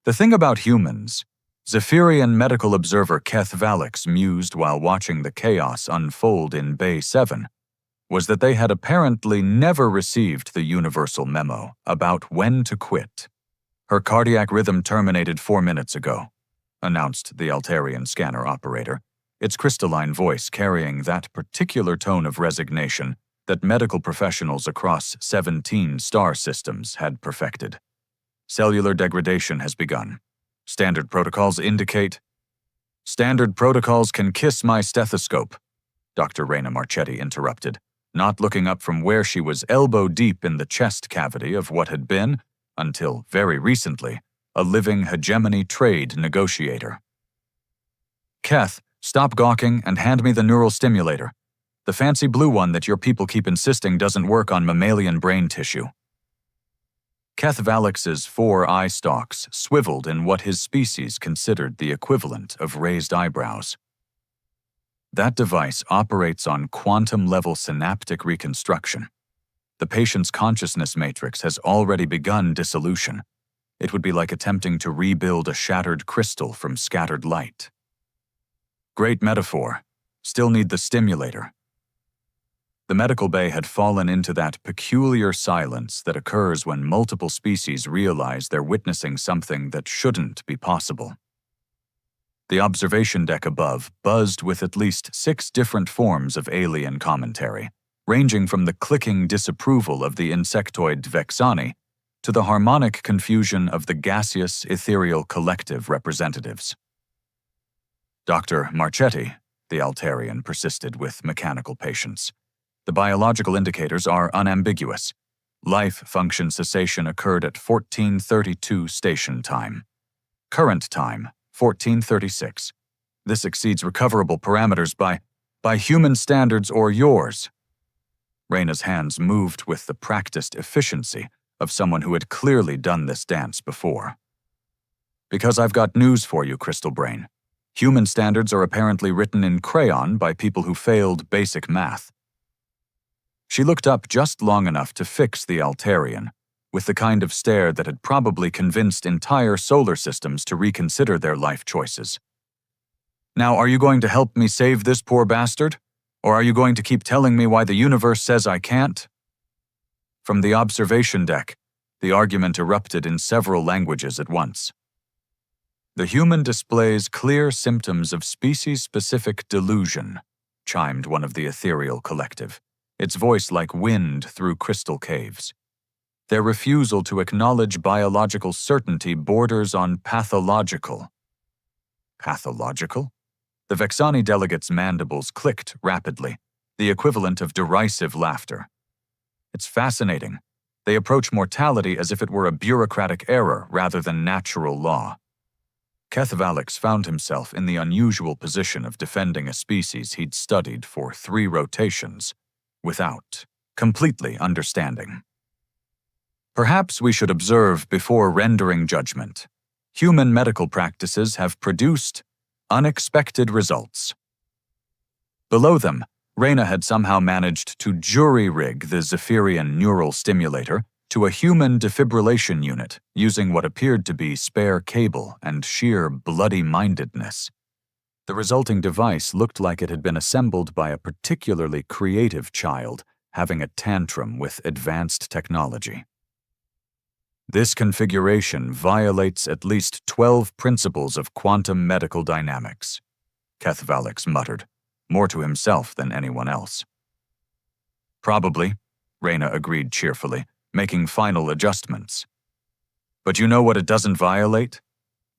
The thing about humans, Zephyrian medical observer Keth Valix mused while watching the chaos unfold in Bay 7, was that they had apparently never received the universal memo about when to quit. Her cardiac rhythm terminated 4 minutes ago, announced the Altarian scanner operator, its crystalline voice carrying that particular tone of resignation that medical professionals across 17 star systems had perfected. Cellular degradation has begun. Standard protocols indicate... Standard protocols can kiss my stethoscope, Dr. Reyna Marchetti interrupted, not looking up from where she was elbow-deep in the chest cavity of what had been, until very recently, a living hegemony trade negotiator. Keth, stop gawking and hand me the neural stimulator. The fancy blue one that your people keep insisting doesn't work on mammalian brain tissue. Keth Valix's 4 eye stalks swiveled in what his species considered the equivalent of raised eyebrows. That device operates on quantum-level synaptic reconstruction. The patient's consciousness matrix has already begun dissolution. It would be like attempting to rebuild a shattered crystal from scattered light. Great metaphor. Still need the stimulator. The medical bay had fallen into that peculiar silence that occurs when multiple species realize they're witnessing something that shouldn't be possible. The observation deck above buzzed with at least 6 different forms of alien commentary, ranging from the clicking disapproval of the insectoid Vexani to the harmonic confusion of the gaseous, ethereal collective representatives. Dr. Marchetti, the Altarian persisted with mechanical patience. The biological indicators are unambiguous. Life function cessation occurred at 1432 station time. Current time, 1436. This exceeds recoverable parameters by human standards or yours. Reyna's hands moved with the practiced efficiency of someone who had clearly done this dance before. Because I've got news for you, Crystal Brain. Human standards are apparently written in crayon by people who failed basic math. She looked up just long enough to fix the Altarian, with the kind of stare that had probably convinced entire solar systems to reconsider their life choices. Now, are you going to help me save this poor bastard? Or are you going to keep telling me why the universe says I can't? From the observation deck, the argument erupted in several languages at once. The human displays clear symptoms of species-specific delusion, chimed one of the ethereal collective, its voice like wind through crystal caves. Their refusal to acknowledge biological certainty borders on pathological. Pathological? The Vexani delegate's mandibles clicked rapidly, the equivalent of derisive laughter. It's fascinating. They approach mortality as if it were a bureaucratic error rather than natural law. Keth Valix found himself in the unusual position of defending a species he'd studied for 3 rotations, without completely understanding. Perhaps we should observe before rendering judgment. Human medical practices have produced unexpected results. Below them, Reyna had somehow managed to jury-rig the Zephyrian neural stimulator to a human defibrillation unit using what appeared to be spare cable and sheer bloody-mindedness. The resulting device looked like it had been assembled by a particularly creative child having a tantrum with advanced technology. This configuration violates at least 12 principles of quantum medical dynamics, Keth Valix muttered, more to himself than anyone else. Probably, Reyna agreed cheerfully, making final adjustments. But you know what it doesn't violate?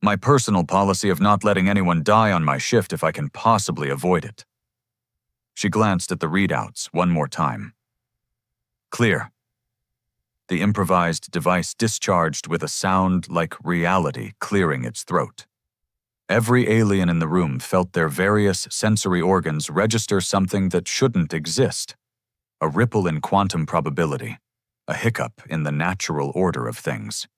My personal policy of not letting anyone die on my shift if I can possibly avoid it. She glanced at the readouts one more time. Clear. The improvised device discharged with a sound like reality clearing its throat. Every alien in the room felt their various sensory organs register something that shouldn't exist. A ripple in quantum probability, a hiccup in the natural order of things.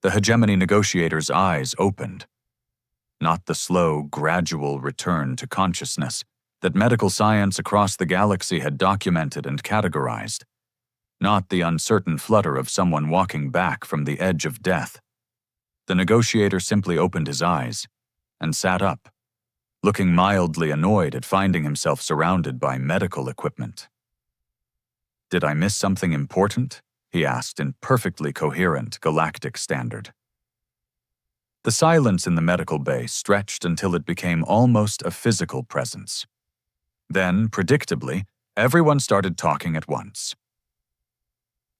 The hegemony negotiator's eyes opened. Not the slow, gradual return to consciousness that medical science across the galaxy had documented and categorized. Not the uncertain flutter of someone walking back from the edge of death. The negotiator simply opened his eyes and sat up, looking mildly annoyed at finding himself surrounded by medical equipment. "Did I miss something important?" he asked in perfectly coherent Galactic standard. The silence in the medical bay stretched until it became almost a physical presence. Then, predictably, everyone started talking at once.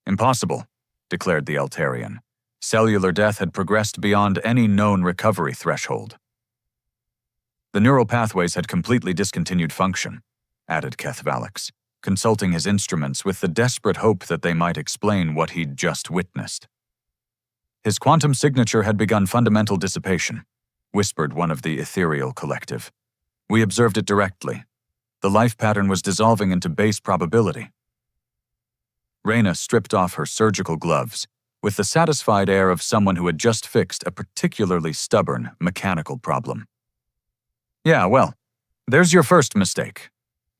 "Impossible," declared the Altarian. Cellular death had progressed beyond any known recovery threshold. "The neural pathways had completely discontinued function," added Valix, consulting his instruments with the desperate hope that they might explain what he'd just witnessed. "His quantum signature had begun fundamental dissipation," whispered one of the ethereal collective. "We observed it directly. The life pattern was dissolving into base probability." Reyna stripped off her surgical gloves with the satisfied air of someone who had just fixed a particularly stubborn mechanical problem. "Yeah, well, there's your first mistake.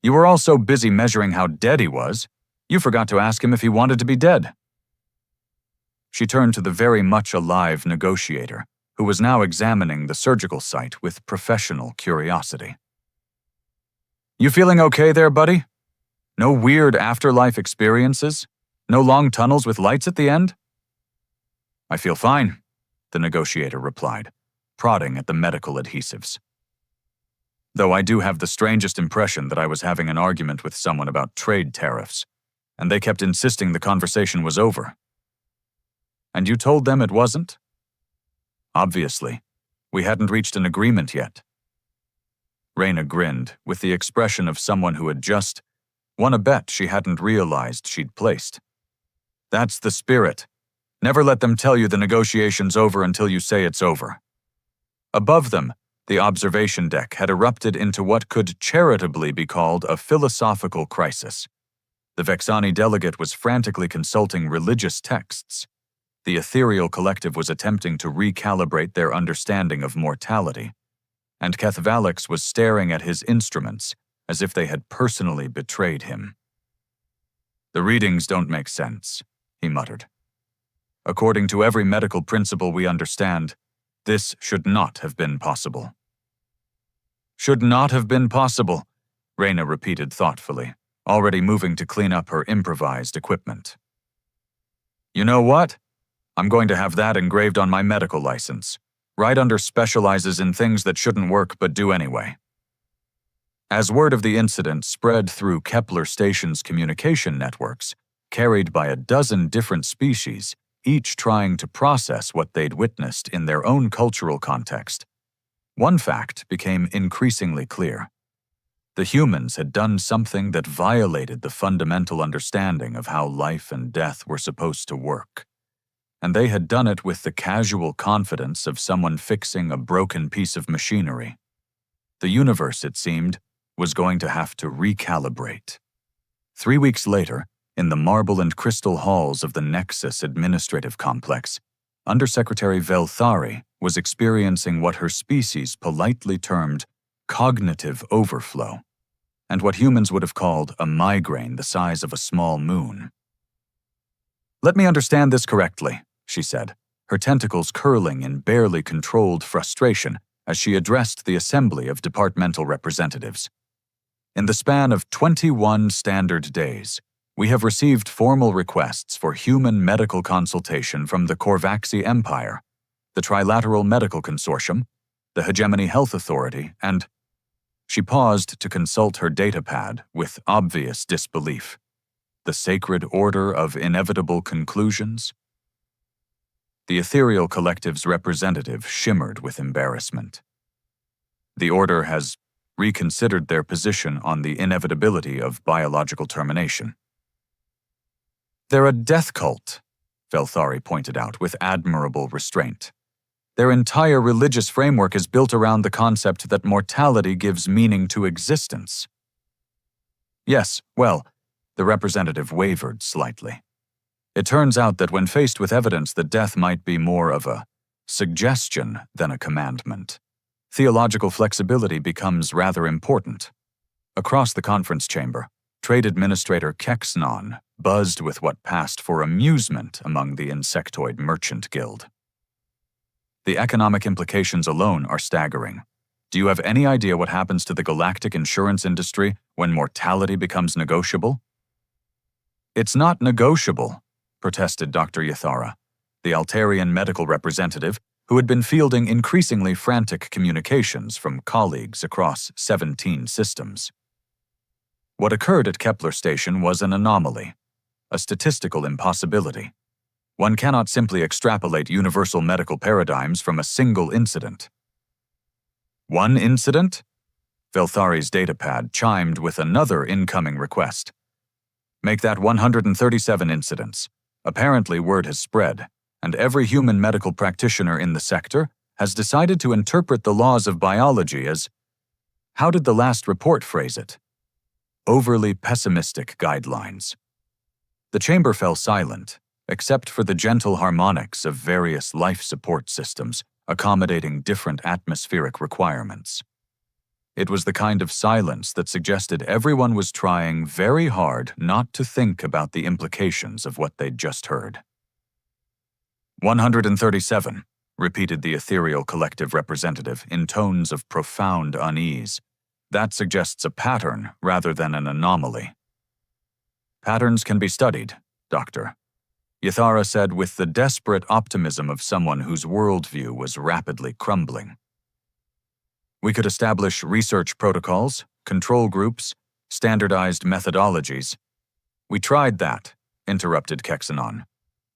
You were all so busy measuring how dead he was, you forgot to ask him if he wanted to be dead." She turned to the very much alive negotiator, who was now examining the surgical site with professional curiosity. "You feeling okay there, buddy? No weird afterlife experiences? No long tunnels with lights at the end?" "I feel fine," the negotiator replied, prodding at the medical adhesives. "Though I do have the strangest impression that I was having an argument with someone about trade tariffs, and they kept insisting the conversation was over." "And you told them it wasn't?" "Obviously. We hadn't reached an agreement yet." Reyna grinned with the expression of someone who had just won a bet she hadn't realized she'd placed. "That's the spirit. Never let them tell you the negotiation's over until you say it's over." Above them, the observation deck had erupted into what could charitably be called a philosophical crisis. The Vexani delegate was frantically consulting religious texts. The ethereal collective was attempting to recalibrate their understanding of mortality, and Valix was staring at his instruments as if they had personally betrayed him. "The readings don't make sense," he muttered. "According to every medical principle we understand, this should not have been possible." "Should not have been possible," Reyna repeated thoughtfully, already moving to clean up her improvised equipment. "You know what? I'm going to have that engraved on my medical license, right under specializes in things that shouldn't work but do anyway." As word of the incident spread through Kepler Station's communication networks, carried by a dozen different species, each trying to process what they'd witnessed in their own cultural context, one fact became increasingly clear. The humans had done something that violated the fundamental understanding of how life and death were supposed to work. And they had done it with the casual confidence of someone fixing a broken piece of machinery. The universe, it seemed, was going to have to recalibrate. 3 weeks later, in the marble and crystal halls of the Nexus Administrative Complex, Undersecretary Velthari was experiencing what her species politely termed cognitive overflow, and what humans would have called a migraine the size of a small moon. "Let me understand this correctly," she said, her tentacles curling in barely controlled frustration as she addressed the assembly of departmental representatives. "In the span of 21 standard days, we have received formal requests for human medical consultation from the Korvaxi Empire, the Trilateral Medical Consortium, the Hegemony Health Authority, and—" She paused to consult her datapad with obvious disbelief. "The Sacred Order of Inevitable Conclusions?" The ethereal collective's representative shimmered with embarrassment. "The Order has reconsidered their position on the inevitability of biological termination." "They're a death cult," Velthari pointed out with admirable restraint. "Their entire religious framework is built around the concept that mortality gives meaning to existence." "Yes, well," the representative wavered slightly. "It turns out that when faced with evidence that death might be more of a suggestion than a commandment, theological flexibility becomes rather important." Across the conference chamber, Trade Administrator Kexnon buzzed with what passed for amusement among the Insectoid Merchant Guild. The economic implications alone are staggering. Do you have any idea what happens to the galactic insurance industry when mortality becomes negotiable? It's not negotiable, protested Dr. Yathara, the Altarian medical representative who had been fielding increasingly frantic communications from colleagues across 17 systems. What occurred at Kepler Station was an anomaly, a statistical impossibility. One cannot simply extrapolate universal medical paradigms from a single incident. One incident? Velthari's datapad chimed with another incoming request. Make that 137 incidents. Apparently, word has spread, and every human medical practitioner in the sector has decided to interpret the laws of biology as, how did the last report phrase it? Overly pessimistic guidelines. The chamber fell silent, except for the gentle harmonics of various life support systems accommodating different atmospheric requirements. It was the kind of silence that suggested everyone was trying very hard not to think about the implications of what they'd just heard. 137, repeated the ethereal collective representative in tones of profound unease. That suggests a pattern rather than an anomaly. Patterns can be studied, Doctor, Yathara said with the desperate optimism of someone whose worldview was rapidly crumbling. We could establish research protocols, control groups, standardized methodologies. We tried that, interrupted Kexanon.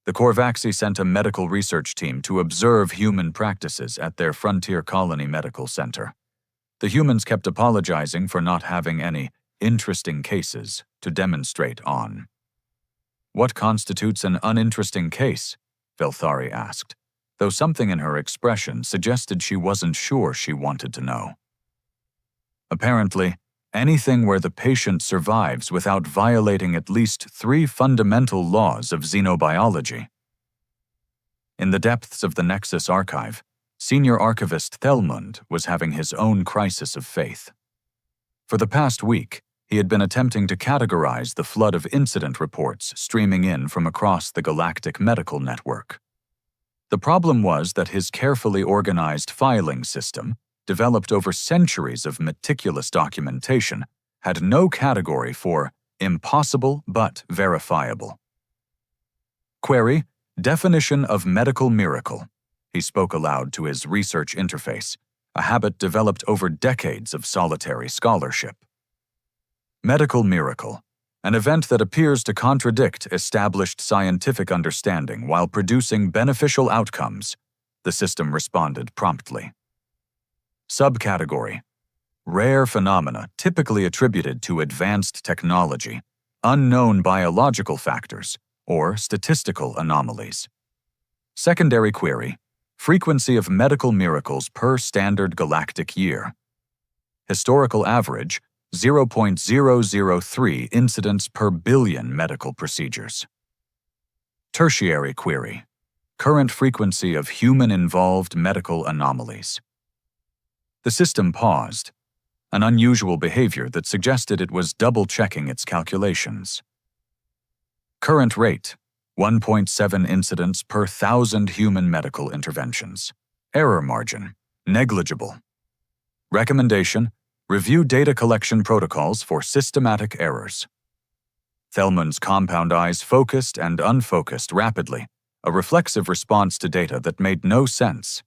The Korvaxi sent a medical research team to observe human practices at their Frontier Colony Medical Center. The humans kept apologizing for not having any interesting cases to demonstrate on. What constitutes an uninteresting case? Velthari asked, though something in her expression suggested she wasn't sure she wanted to know. Apparently, anything where the patient survives without violating at least 3 fundamental laws of xenobiology. In the depths of the Nexus archive, Senior Archivist Thelmund was having his own crisis of faith. For the past week, he had been attempting to categorize the flood of incident reports streaming in from across the Galactic medical network. The problem was that his carefully organized filing system, developed over centuries of meticulous documentation, had no category for impossible but verifiable. Query, definition of medical miracle. He spoke aloud to his research interface, a habit developed over decades of solitary scholarship. Medical miracle, an event that appears to contradict established scientific understanding while producing beneficial outcomes, the system responded promptly. Subcategory, rare phenomena typically attributed to advanced technology, unknown biological factors, or statistical anomalies. Secondary query, frequency of medical miracles per standard galactic year. Historical average, 0.003 incidents per billion medical procedures. Tertiary query, current frequency of human-involved medical anomalies. The system paused, an unusual behavior that suggested it was double-checking its calculations. Current rate, 1.7 incidents per 1,000 human medical interventions. Error margin, negligible. Recommendation, review data collection protocols for systematic errors. Thelmund's compound eyes focused and unfocused rapidly, a reflexive response to data that made no sense.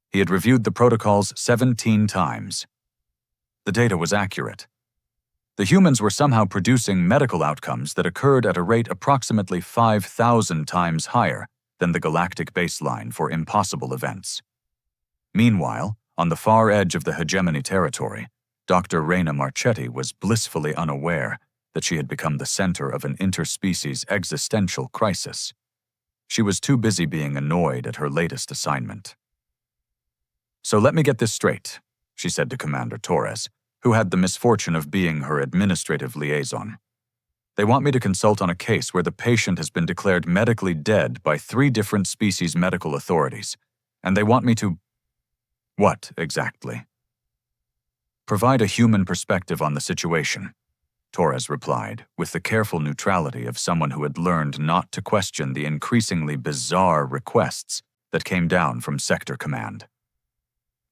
He had reviewed the protocols 17 times. The data was accurate. The humans were somehow producing medical outcomes that occurred at a rate approximately 5,000 times higher than the galactic baseline for impossible events. Meanwhile, on the far edge of the hegemony territory, Dr. Reina Marchetti was blissfully unaware that she had become the center of an interspecies existential crisis. She was too busy being annoyed at her latest assignment. So let me get this straight, she said to Commander Torres, who had the misfortune of being her administrative liaison. They want me to consult on a case where the patient has been declared medically dead by 3 different species medical authorities, and they want me to… What, exactly? Provide a human perspective on the situation, Torres replied, with the careful neutrality of someone who had learned not to question the increasingly bizarre requests that came down from Sector Command.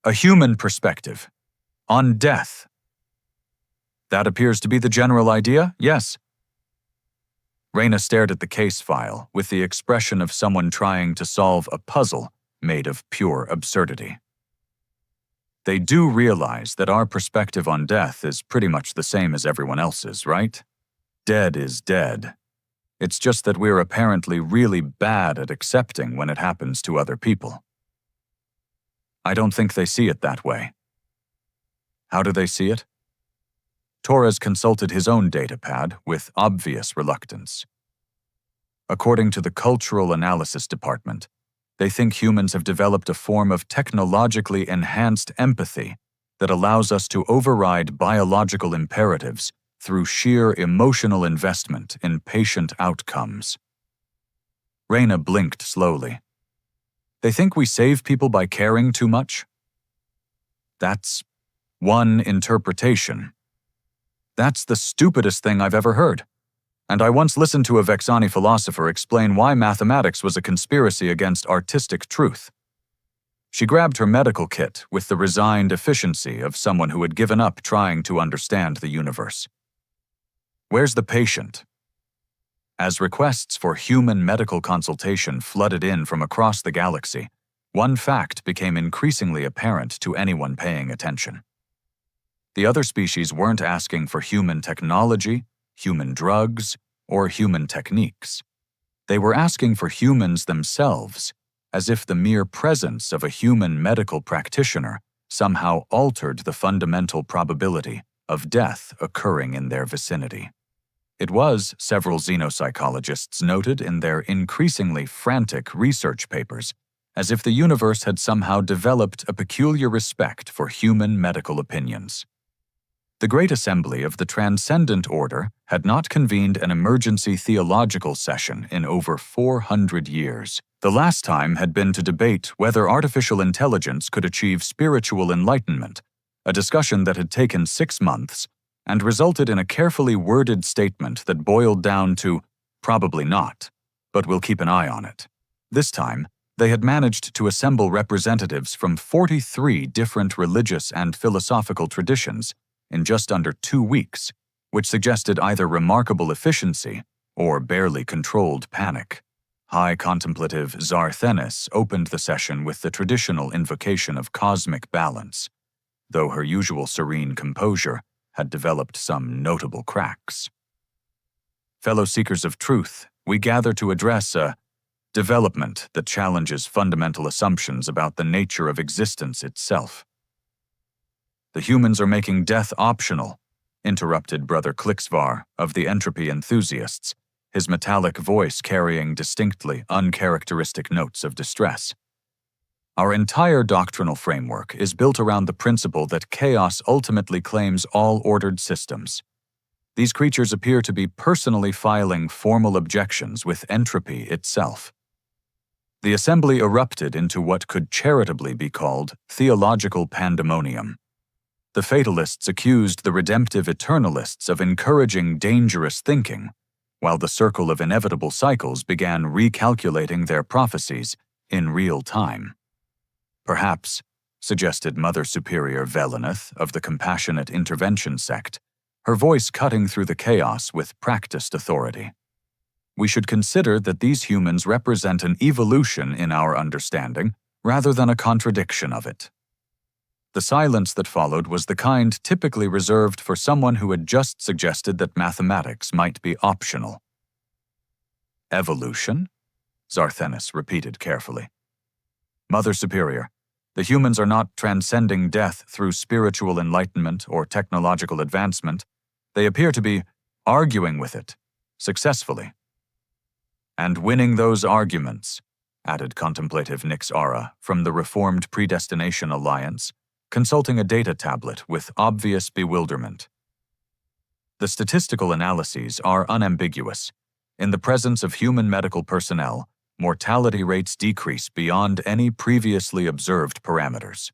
A human perspective. On death. That appears to be the general idea, yes. Reyna stared at the case file with the expression of someone trying to solve a puzzle made of pure absurdity. They do realize that our perspective on death is pretty much the same as everyone else's, right? Dead is dead. It's just that we're apparently really bad at accepting when it happens to other people. I don't think they see it that way. How do they see it? Torres consulted his own datapad with obvious reluctance. According to the Cultural Analysis Department, they think humans have developed a form of technologically enhanced empathy that allows us to override biological imperatives through sheer emotional investment in patient outcomes. Reyna blinked slowly. They think we save people by caring too much? That's one interpretation. That's the stupidest thing I've ever heard. And I once listened to a Vexani philosopher explain why mathematics was a conspiracy against artistic truth. She grabbed her medical kit with the resigned efficiency of someone who had given up trying to understand the universe. Where's the patient? As requests for human medical consultation flooded in from across the galaxy, one fact became increasingly apparent to anyone paying attention. The other species weren't asking for human technology, human drugs, or human techniques. They were asking for humans themselves, as if the mere presence of a human medical practitioner somehow altered the fundamental probability of death occurring in their vicinity. It was, several xenopsychologists noted in their increasingly frantic research papers, as if the universe had somehow developed a peculiar respect for human medical opinions. The Great Assembly of the Transcendent Order had not convened an emergency theological session in over 400 years. The last time had been to debate whether artificial intelligence could achieve spiritual enlightenment, a discussion that had taken 6 months and resulted in a carefully worded statement that boiled down to, probably not, but we'll keep an eye on it. This time, they had managed to assemble representatives from 43 different religious and philosophical traditions in just under 2 weeks, which suggested either remarkable efficiency or barely controlled panic. High Contemplative Zarthenis opened the session with the traditional invocation of cosmic balance, though her usual serene composure had developed some notable cracks. Fellow seekers of truth, we gather to address a development that challenges fundamental assumptions about the nature of existence itself. The humans are making death optional, interrupted Brother Klixvar of the Entropy Enthusiasts, his metallic voice carrying distinctly uncharacteristic notes of distress. Our entire doctrinal framework is built around the principle that chaos ultimately claims all ordered systems. These creatures appear to be personally filing formal objections with entropy itself. The assembly erupted into what could charitably be called theological pandemonium. The fatalists accused the redemptive eternalists of encouraging dangerous thinking, while the circle of inevitable cycles began recalculating their prophecies in real time. Perhaps, suggested Mother Superior Veleneth of the Compassionate Intervention sect, her voice cutting through the chaos with practiced authority. We should consider that these humans represent an evolution in our understanding rather than a contradiction of it. The silence that followed was the kind typically reserved for someone who had just suggested that mathematics might be optional. Evolution? Zarthenis repeated carefully. Mother Superior, the humans are not transcending death through spiritual enlightenment or technological advancement. They appear to be arguing with it, successfully. And winning those arguments, added Contemplative Nix Ara from the Reformed Predestination Alliance, consulting a data tablet with obvious bewilderment. The statistical analyses are unambiguous. In the presence of human medical personnel, mortality rates decrease beyond any previously observed parameters.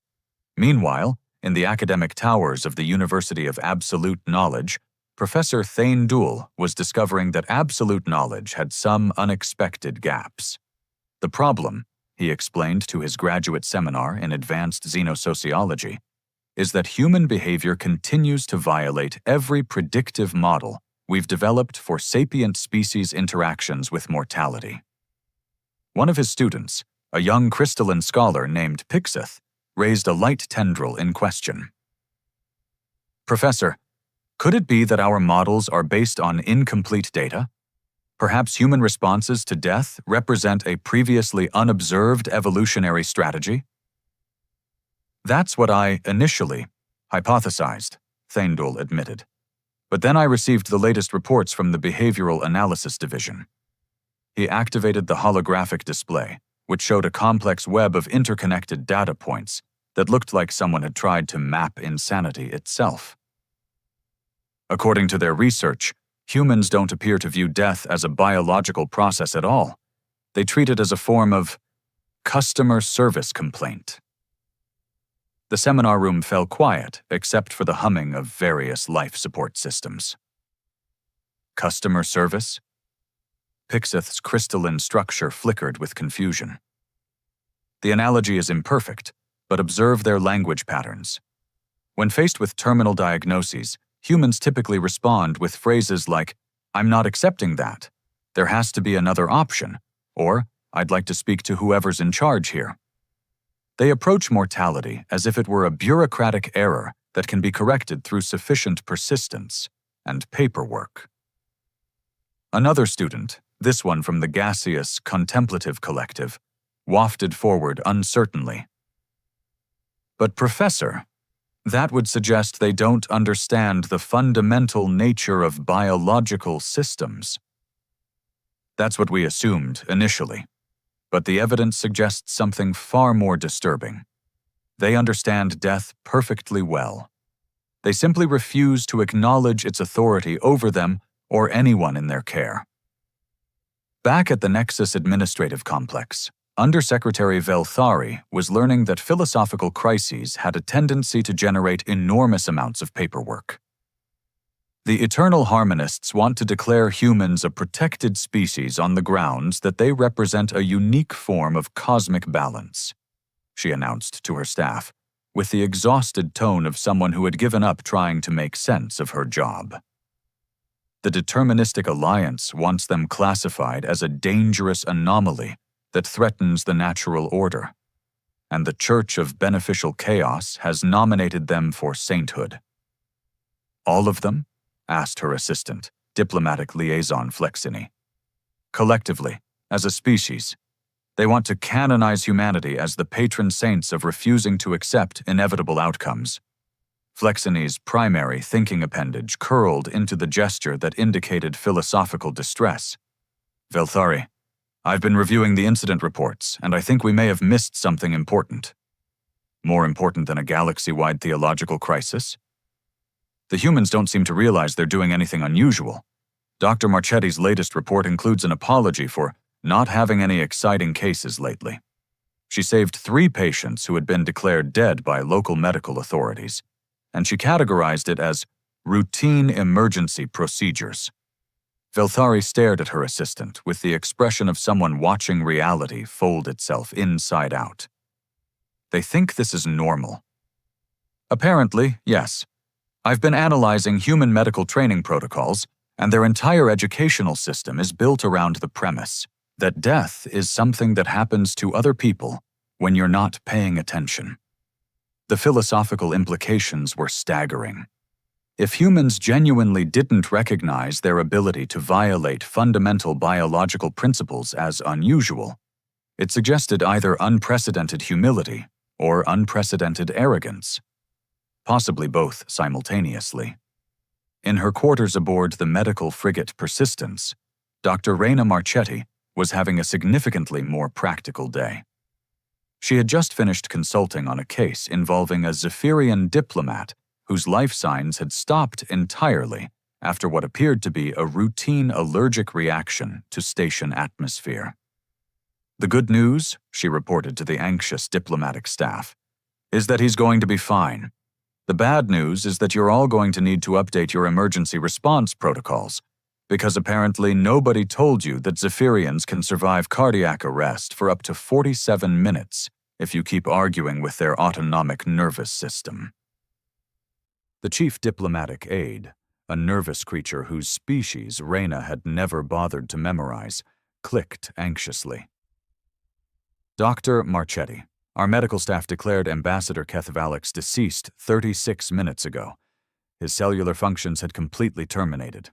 Meanwhile, in the academic towers of the University of Absolute Knowledge, Professor Thane Duel was discovering that absolute knowledge had some unexpected gaps. The problem, he explained to his graduate seminar in advanced xenosociology, is that human behavior continues to violate every predictive model we've developed for sapient species interactions with mortality. One of his students, a young crystalline scholar named Pixeth, raised a light tendril in question. Professor, could it be that our models are based on incomplete data? Perhaps human responses to death represent a previously unobserved evolutionary strategy? That's what I initially hypothesized, Thaindul admitted. But then I received the latest reports from the Behavioral Analysis Division. He activated the holographic display, which showed a complex web of interconnected data points that looked like someone had tried to map insanity itself. According to their research, humans don't appear to view death as a biological process at all. They treat it as a form of customer service complaint. The seminar room fell quiet except for the humming of various life support systems. Customer service? Pixeth's crystalline structure flickered with confusion. The analogy is imperfect, but observe their language patterns. When faced with terminal diagnoses, humans typically respond with phrases like, "I'm not accepting that," "There has to be another option," or "I'd like to speak to whoever's in charge here." They approach mortality as if it were a bureaucratic error that can be corrected through sufficient persistence and paperwork. Another student, this one from the gaseous contemplative collective, wafted forward uncertainly. But Professor, that would suggest they don't understand the fundamental nature of biological systems. That's what we assumed initially, but the evidence suggests something far more disturbing. They understand death perfectly well. They simply refuse to acknowledge its authority over them or anyone in their care. Back at the Nexus Administrative Complex, Undersecretary Velthari was learning that philosophical crises had a tendency to generate enormous amounts of paperwork. The Eternal Harmonists want to declare humans a protected species on the grounds that they represent a unique form of cosmic balance, she announced to her staff, with the exhausted tone of someone who had given up trying to make sense of her job. The Deterministic Alliance wants them classified as a dangerous anomaly that threatens the natural order, and the Church of Beneficial Chaos has nominated them for sainthood. All of them? Asked her assistant, diplomatic liaison Flexini. Collectively, as a species, they want to canonize humanity as the patron saints of refusing to accept inevitable outcomes. Flexini's primary thinking appendage curled into the gesture that indicated philosophical distress. Velthari, I've been reviewing the incident reports, and I think we may have missed something important. More important than a galaxy-wide theological crisis? The humans don't seem to realize they're doing anything unusual. Dr. Marchetti's latest report includes an apology for not having any exciting cases lately. She saved 3 patients who had been declared dead by local medical authorities, and she categorized it as routine emergency procedures. Velthari stared at her assistant with the expression of someone watching reality fold itself inside out. They think this is normal. Apparently, yes. I've been analyzing human medical training protocols, and their entire educational system is built around the premise that death is something that happens to other people when you're not paying attention. The philosophical implications were staggering. If humans genuinely didn't recognize their ability to violate fundamental biological principles as unusual, it suggested either unprecedented humility or unprecedented arrogance, possibly both simultaneously. In her quarters aboard the medical frigate Persistence, Dr. Raina Marchetti was having a significantly more practical day. She had just finished consulting on a case involving a Zephyrian diplomat whose life signs had stopped entirely after what appeared to be a routine allergic reaction to station atmosphere. The good news, she reported to the anxious diplomatic staff, is that he's going to be fine. The bad news is that you're all going to need to update your emergency response protocols, because apparently nobody told you that Zephyrians can survive cardiac arrest for up to 47 minutes if you keep arguing with their autonomic nervous system. The chief diplomatic aide, a nervous creature whose species Reyna had never bothered to memorize, clicked anxiously. Dr. Marchetti, our medical staff declared Ambassador Kethvalix deceased 36 minutes ago. His cellular functions had completely terminated.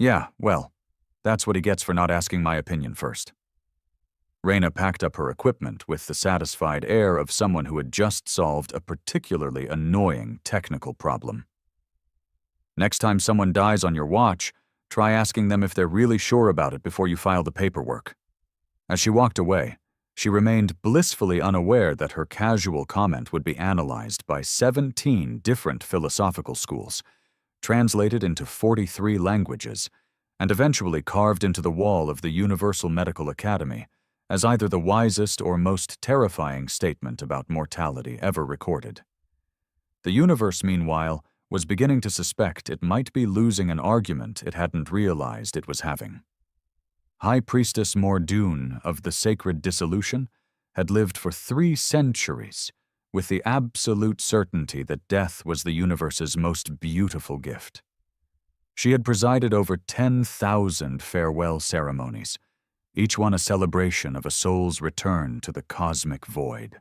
Yeah, well, that's what he gets for not asking my opinion first. Reyna packed up her equipment with the satisfied air of someone who had just solved a particularly annoying technical problem. Next time someone dies on your watch, try asking them if they're really sure about it before you file the paperwork. As she walked away, she remained blissfully unaware that her casual comment would be analyzed by 17 different philosophical schools, translated into 43 languages, and eventually carved into the wall of the Universal Medical Academy as either the wisest or most terrifying statement about mortality ever recorded. The universe, meanwhile, was beginning to suspect it might be losing an argument it hadn't realized it was having. High Priestess Mordoon of the Sacred Dissolution had lived for 3 centuries with the absolute certainty that death was the universe's most beautiful gift. She had presided over 10,000 farewell ceremonies, each one a celebration of a soul's return to the cosmic void.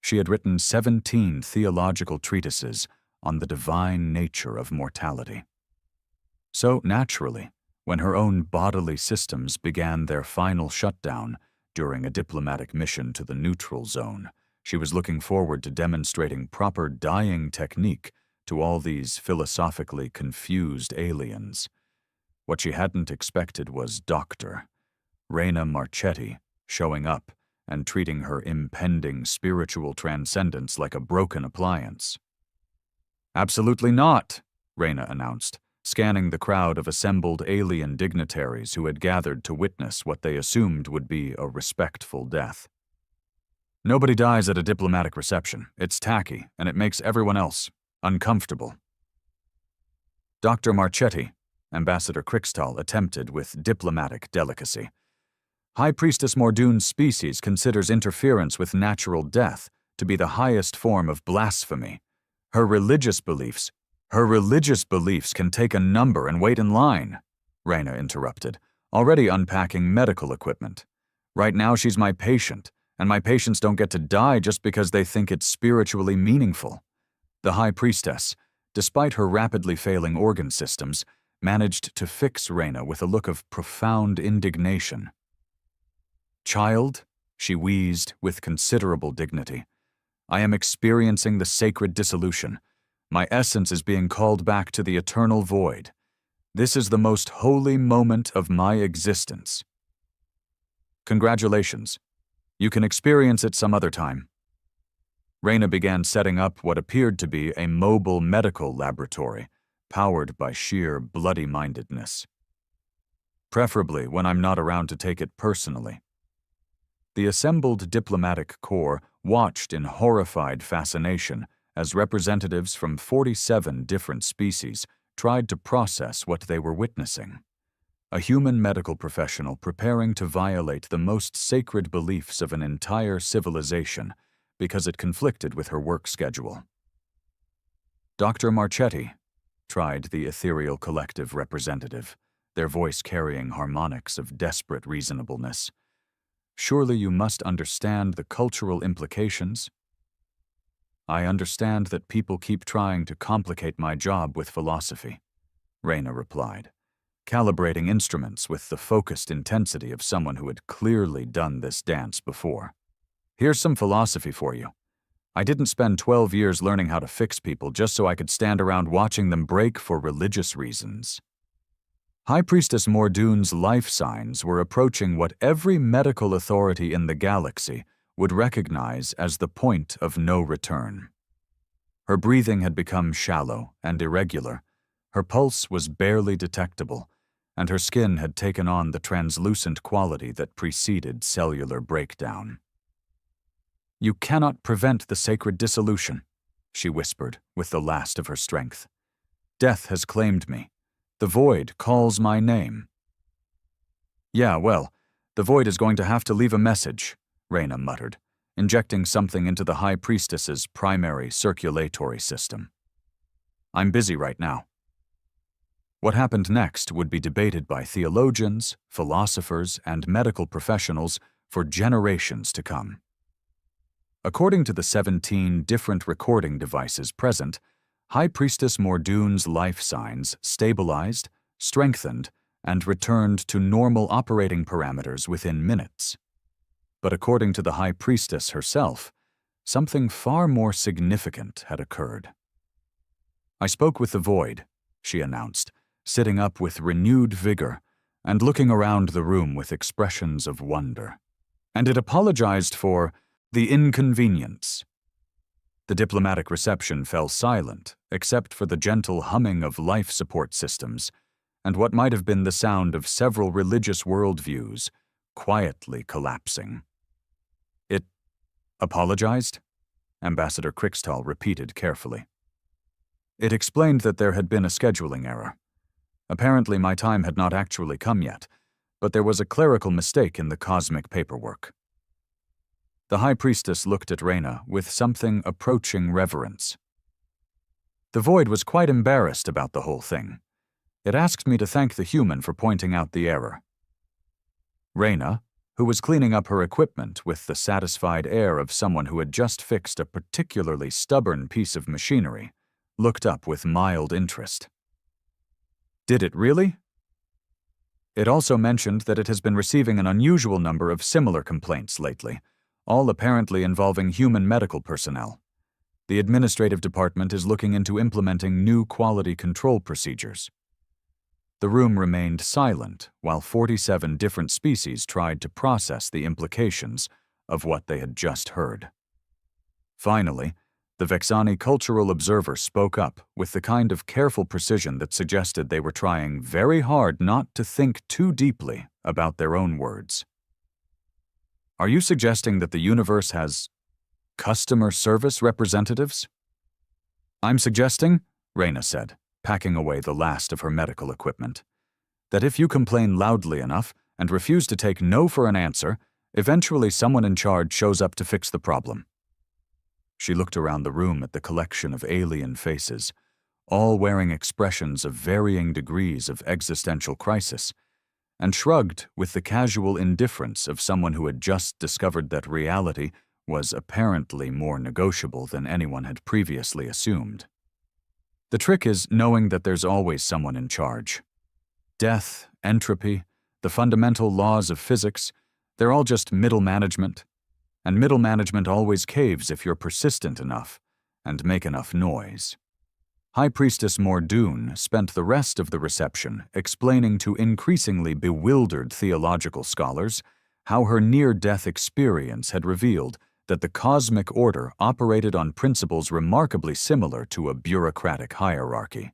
She had written 17 theological treatises on the divine nature of mortality. So, naturally, when her own bodily systems began their final shutdown during a diplomatic mission to the neutral zone, she was looking forward to demonstrating proper dying technique to all these philosophically confused aliens. What she hadn't expected was Dr. Reyna Marchetti showing up and treating her impending spiritual transcendence like a broken appliance. "Absolutely not," Reyna announced, scanning the crowd of assembled alien dignitaries who had gathered to witness what they assumed would be a respectful death. "Nobody dies at a diplomatic reception. It's tacky, and it makes everyone else uncomfortable." Dr. Marchetti, Ambassador Crixtal attempted with diplomatic delicacy. "High Priestess Mordoon's species considers interference with natural death to be the highest form of blasphemy. Her religious beliefs can take a number and wait in line," Reyna interrupted, already unpacking medical equipment. "Right now she's my patient, and my patients don't get to die just because they think it's spiritually meaningful." The High Priestess, despite her rapidly failing organ systems, managed to fix Reyna with a look of profound indignation. "Child," she wheezed with considerable dignity, "I am experiencing the sacred dissolution. My essence is being called back to the eternal void. This is the most holy moment of my existence. Congratulations. You can experience it some other time." Reyna began setting up what appeared to be a mobile medical laboratory, powered by sheer bloody-mindedness. "Preferably when I'm not around to take it personally." The assembled diplomatic corps watched in horrified fascination as representatives from 47 different species tried to process what they were witnessing. A human medical professional preparing to violate the most sacred beliefs of an entire civilization because it conflicted with her work schedule. "Dr. Marchetti," tried the ethereal collective representative, their voice carrying harmonics of desperate reasonableness. "Surely you must understand the cultural implications." "I understand that people keep trying to complicate my job with philosophy," Reyna replied, calibrating instruments with the focused intensity of someone who had clearly done this dance before. "Here's some philosophy for you. I didn't spend 12 years learning how to fix people just so I could stand around watching them break for religious reasons." High Priestess Mordoon's life signs were approaching what every medical authority in the galaxy would recognize as the point of no return. Her breathing had become shallow and irregular, her pulse was barely detectable, and her skin had taken on the translucent quality that preceded cellular breakdown. "You cannot prevent the sacred dissolution," she whispered with the last of her strength. "Death has claimed me. The Void calls my name. Yeah, well, the Void is going to have to leave a message, Reyna muttered, injecting something into the High Priestess's primary circulatory system. I'm busy right now. What happened next would be debated by theologians, philosophers, and medical professionals for generations to come. According to the 17 different recording devices present, High Priestess Mordune's life signs stabilized, strengthened, and returned to normal operating parameters within minutes. But according to the High Priestess herself, something far more significant had occurred. I spoke with the Void, she announced, sitting up with renewed vigor and looking around the room with expressions of wonder. And it apologized for the inconvenience. The diplomatic reception fell silent, except for the gentle humming of life support systems and what might have been the sound of several religious worldviews quietly collapsing. It apologized? Ambassador Krikstal repeated carefully. It explained that there had been a scheduling error. Apparently my time had not actually come yet, but there was a clerical mistake in the cosmic paperwork. The High Priestess looked at Reyna with something approaching reverence. The Void was quite embarrassed about the whole thing. It asked me to thank the human for pointing out the error. Reyna, who was cleaning up her equipment with the satisfied air of someone who had just fixed a particularly stubborn piece of machinery, looked up with mild interest. Did it really? It also mentioned that it has been receiving an unusual number of similar complaints lately, all apparently involving human medical personnel. The administrative department is looking into implementing new quality control procedures. The room remained silent while 47 different species tried to process the implications of what they had just heard. Finally, the Vexani cultural observer spoke up with the kind of careful precision that suggested they were trying very hard not to think too deeply about their own words. Are you suggesting that the universe has customer service representatives? I'm suggesting, Reyna said, packing away the last of her medical equipment, that if you complain loudly enough and refuse to take no for an answer, eventually someone in charge shows up to fix the problem. She looked around the room at the collection of alien faces, all wearing expressions of varying degrees of existential crisis, and shrugged with the casual indifference of someone who had just discovered that reality was apparently more negotiable than anyone had previously assumed. The trick is knowing that there's always someone in charge. Death, entropy, the fundamental laws of physics, they're all just middle management, and middle management always caves if you're persistent enough and make enough noise. High Priestess Mordune spent the rest of the reception explaining to increasingly bewildered theological scholars how her near-death experience had revealed that the cosmic order operated on principles remarkably similar to a bureaucratic hierarchy,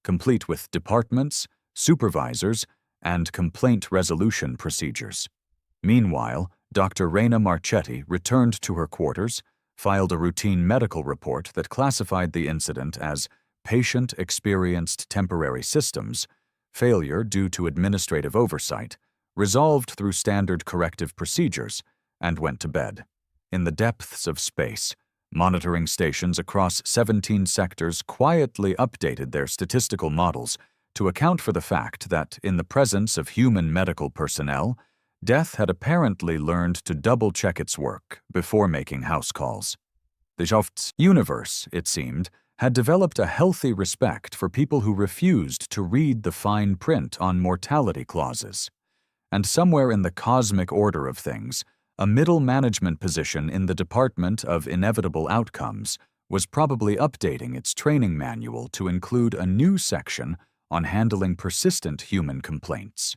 complete with departments, supervisors, and complaint resolution procedures. Meanwhile, Dr. Reyna Marchetti returned to her quarters, filed a routine medical report that classified the incident as patient-experienced temporary systems, failure due to administrative oversight, resolved through standard corrective procedures, and went to bed. In the depths of space, monitoring stations across 17 sectors quietly updated their statistical models to account for the fact that, in the presence of human medical personnel, death had apparently learned to double-check its work before making house calls. The Joft's universe, it seemed, had developed a healthy respect for people who refused to read the fine print on mortality clauses. And somewhere in the cosmic order of things, a middle management position in the Department of Inevitable Outcomes was probably updating its training manual to include a new section on handling persistent human complaints.